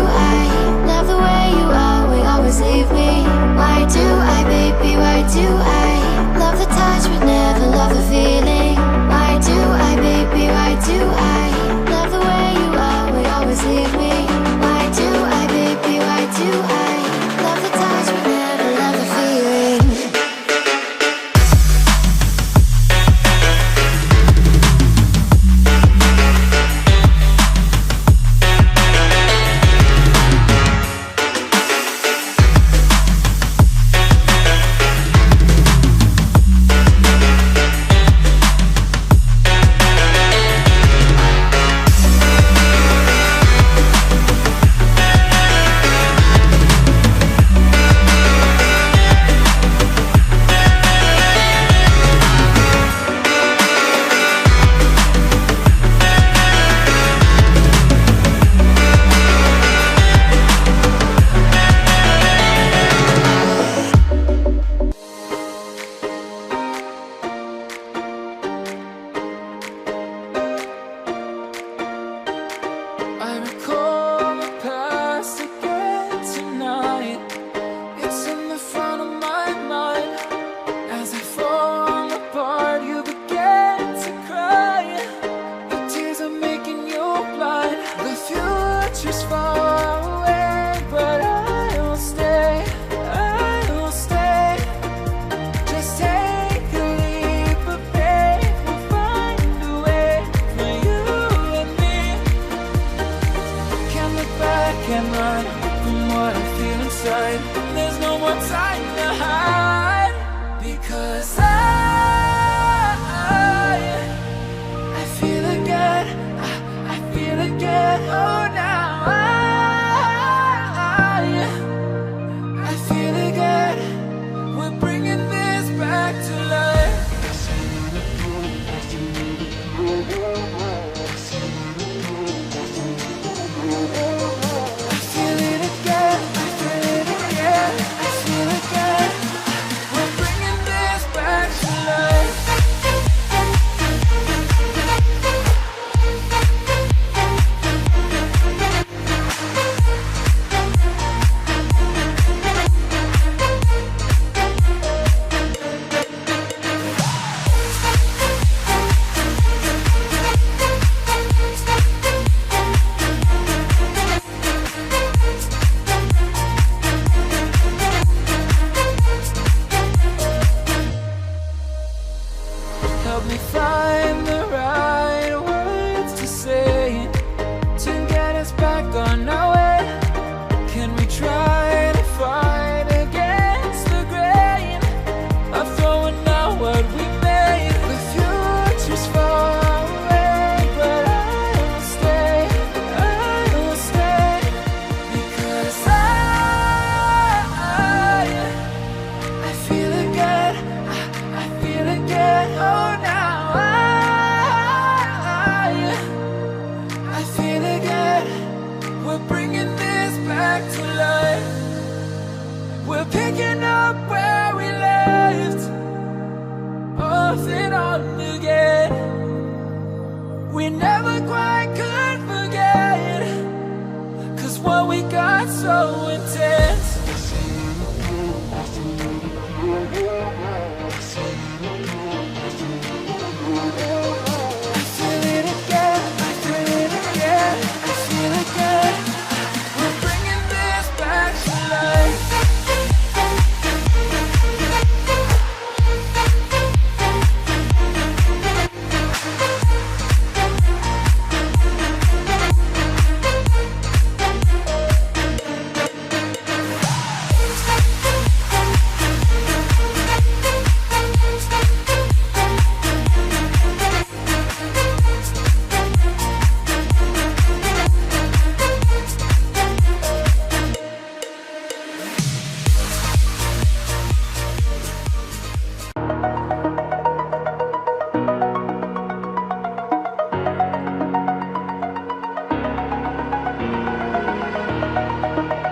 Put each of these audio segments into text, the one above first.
I love the way you always, always leave me? Why do I, baby, why do I love the touch but never love the feeling? Why do I, baby, why do I love the way you always, always leave me? Why do I, baby, why do I love the touch but never love the feeling? There's no more time to hide, because I feel again, I feel again. Oh, now I feel again. We're bringing this back to life. Help me find the right words to say to get us back on our way. Can we try to fight against the grain of throwing out what we made? The future's far away, but I will stay, because I feel again, I feel again. Oh, I feel again. We're bringing this back to life. We're picking up where we left off and on again. We never quite could forget, 'cause what we got so intense.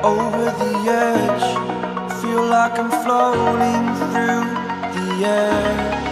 Over the edge, feel like I'm floating through the air.